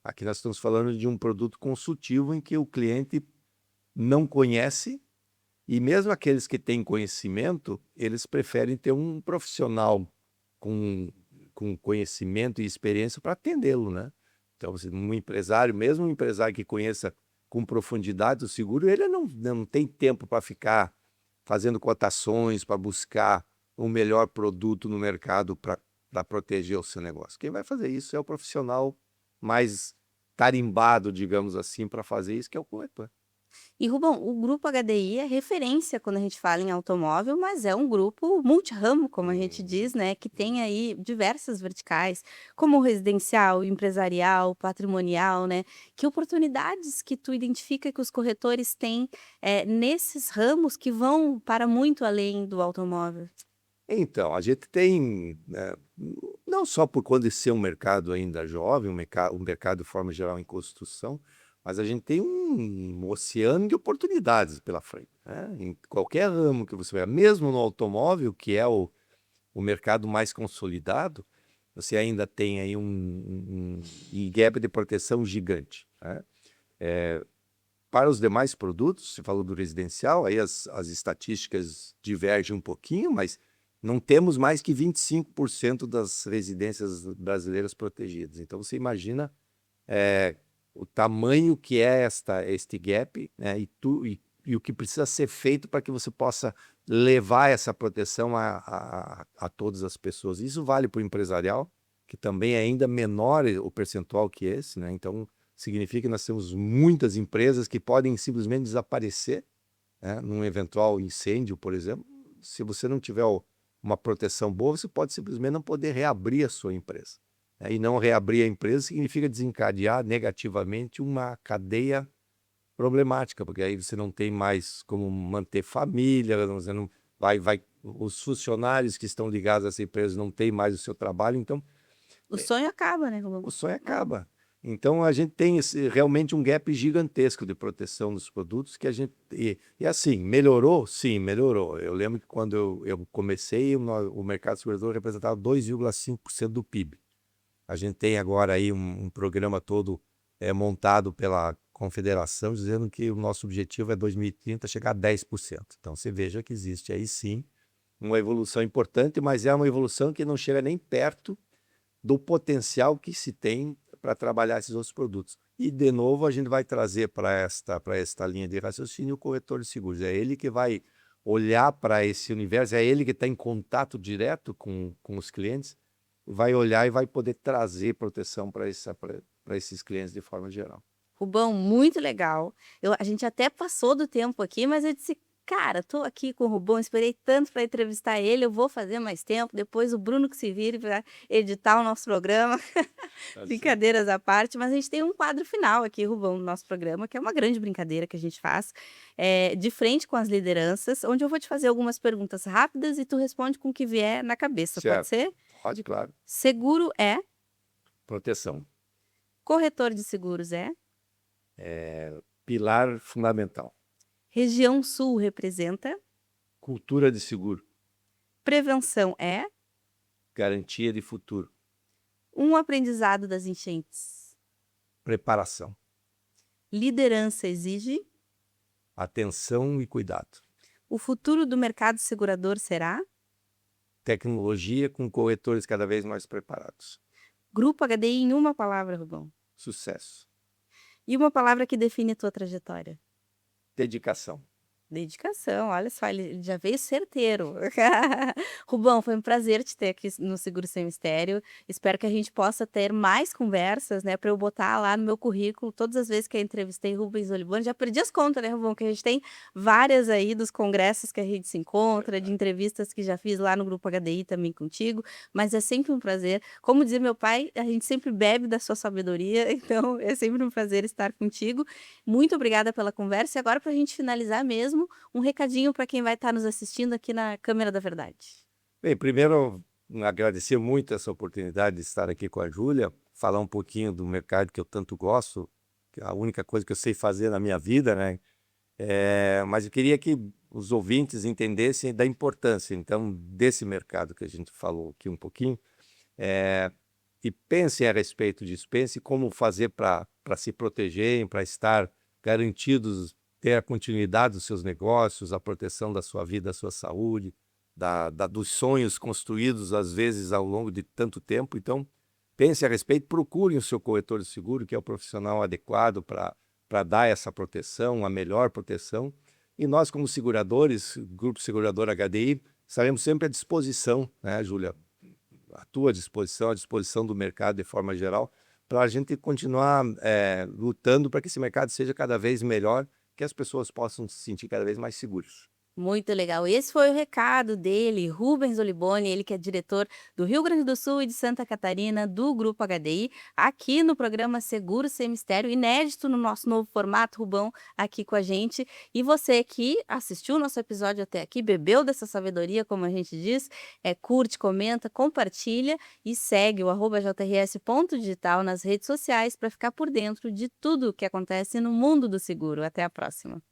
Aqui nós estamos falando de um produto consultivo em que o cliente não conhece e mesmo aqueles que têm conhecimento, eles preferem ter um profissional com, com conhecimento e experiência para atendê-lo, né? Então, se um empresário, mesmo um empresário que conheça com profundidade o seguro, ele não tem tempo para ficar fazendo cotações, para buscar o melhor produto no mercado para proteger o seu negócio. Quem vai fazer isso é o profissional mais tarimbado, digamos assim, para fazer isso, que é o corretor. E Rubão, o grupo HDI é referência quando a gente fala em automóvel, mas é um grupo multirramo, como a gente Hum. diz, né, que tem aí diversas verticais, como o residencial, empresarial, patrimonial, né? Que oportunidades que tu identifica que os corretores têm nesses ramos que vão para muito além do automóvel? Então, a gente tem, não só por conta de ser um mercado ainda jovem, um mercado de forma geral em construção, mas a gente tem um oceano de oportunidades pela frente, né? Em qualquer ramo que você vai, mesmo no automóvel, que é o mercado mais consolidado, você ainda tem aí um gap de proteção gigante, né? Para os demais produtos, você falou do residencial, aí as estatísticas divergem um pouquinho, mas não temos mais que 25% das residências brasileiras protegidas. Então, você imagina o tamanho que é este gap, né, e o que precisa ser feito para que você possa levar essa proteção a todas as pessoas. Isso vale para o empresarial, que também é ainda menor o percentual que esse, né? Então, significa que nós temos muitas empresas que podem simplesmente desaparecer, né, num eventual incêndio, por exemplo. Se você não tiver uma proteção boa, você pode simplesmente não poder reabrir a sua empresa, né? E não reabrir a empresa significa desencadear negativamente uma cadeia problemática, porque aí você não tem mais como manter família, você não os funcionários que estão ligados a essa empresa não têm mais o seu trabalho, então O sonho acaba, né, o Rubão? sonho acaba. Então a gente tem realmente um gap gigantesco de proteção dos produtos que a gente e assim, melhorou? Sim, melhorou. Eu lembro que quando eu comecei, o mercado segurador representava 2,5% do PIB. A gente tem agora aí um programa todo montado pela Confederação, dizendo que o nosso objetivo é 2030 chegar a 10%. Então você veja que existe aí sim uma evolução importante, mas é uma evolução que não chega nem perto do potencial que se tem para trabalhar esses outros produtos. E, de novo, a gente vai trazer para esta linha de raciocínio o corretor de seguros. É ele que vai olhar para esse universo, é ele que está em contato direto com os clientes, vai olhar e vai poder trazer proteção para esses clientes de forma geral. Rubão, muito legal. A gente até passou do tempo aqui, mas eu disse, cara, tô aqui com o Rubão, esperei tanto para entrevistar ele, eu vou fazer mais tempo. Depois o Bruno que se vire para editar o nosso programa. Tá certo. Brincadeiras à parte, mas a gente tem um quadro final aqui, Rubão, no nosso programa, que é uma grande brincadeira que a gente faz, de frente com as lideranças, onde eu vou te fazer algumas perguntas rápidas e tu responde com o que vier na cabeça, pode Certo. ser? Pode, claro. Seguro é, Proteção. corretor de seguros é, Pilar fundamental. região sul representa, Cultura de seguro. prevenção é, Garantia de futuro. um aprendizado das enchentes, Preparação. liderança exige, Atenção e cuidado. o futuro do mercado segurador será, Tecnologia com corretores cada vez mais preparados. Grupo HDI em uma palavra, Rubão, Sucesso. e uma palavra que define a tua trajetória. Dedicação. Dedicação, olha só, ele já veio certeiro. Rubão, foi um prazer te ter aqui no Seguro Sem Mistério. Espero que a gente possa ter mais conversas, né, para eu botar lá no meu currículo todas as vezes que eu entrevistei Rubens Olibone. Já perdi as contas, né, Rubão? Que a gente tem várias aí dos congressos que a gente se encontra, de entrevistas que já fiz lá no Grupo HDI também contigo, mas é sempre um prazer. Como dizia meu pai, a gente sempre bebe da sua sabedoria, então é sempre um prazer estar contigo. Muito obrigada pela conversa. E agora, para a gente finalizar mesmo, um recadinho para quem vai estar nos assistindo aqui na Câmera da Verdade. Bem, primeiro, agradecer muito essa oportunidade de estar aqui com a Júlia, falar um pouquinho do mercado que eu tanto gosto, que é a única coisa que eu sei fazer na minha vida, né? Mas eu queria que os ouvintes entendessem da importância, então, desse mercado que a gente falou aqui um pouquinho, e pensem a respeito disso, pensem como fazer para se protegerem, para estar garantidos, ter a continuidade dos seus negócios, a proteção da sua vida, da sua saúde, dos sonhos construídos, às vezes, ao longo de tanto tempo. Então, pense a respeito, procurem o seu corretor de seguro, que é o profissional adequado para dar essa proteção, a melhor proteção. E nós, como seguradores, Grupo Segurador HDI, estaremos sempre à disposição, né, Júlia? À tua disposição, à disposição do mercado de forma geral, para a gente continuar lutando para que esse mercado seja cada vez melhor, que as pessoas possam se sentir cada vez mais seguros. Muito legal. Esse foi o recado dele, Rubens Olibone, ele que é diretor do Rio Grande do Sul e de Santa Catarina, do Grupo HDI, aqui no programa Seguro Sem Mistério, inédito no nosso novo formato, Rubão, aqui com a gente. E você que assistiu o nosso episódio até aqui, bebeu dessa sabedoria, como a gente diz, curte, comenta, compartilha e segue o @jrs.digital nas redes sociais para ficar por dentro de tudo o que acontece no mundo do seguro. Até a próxima.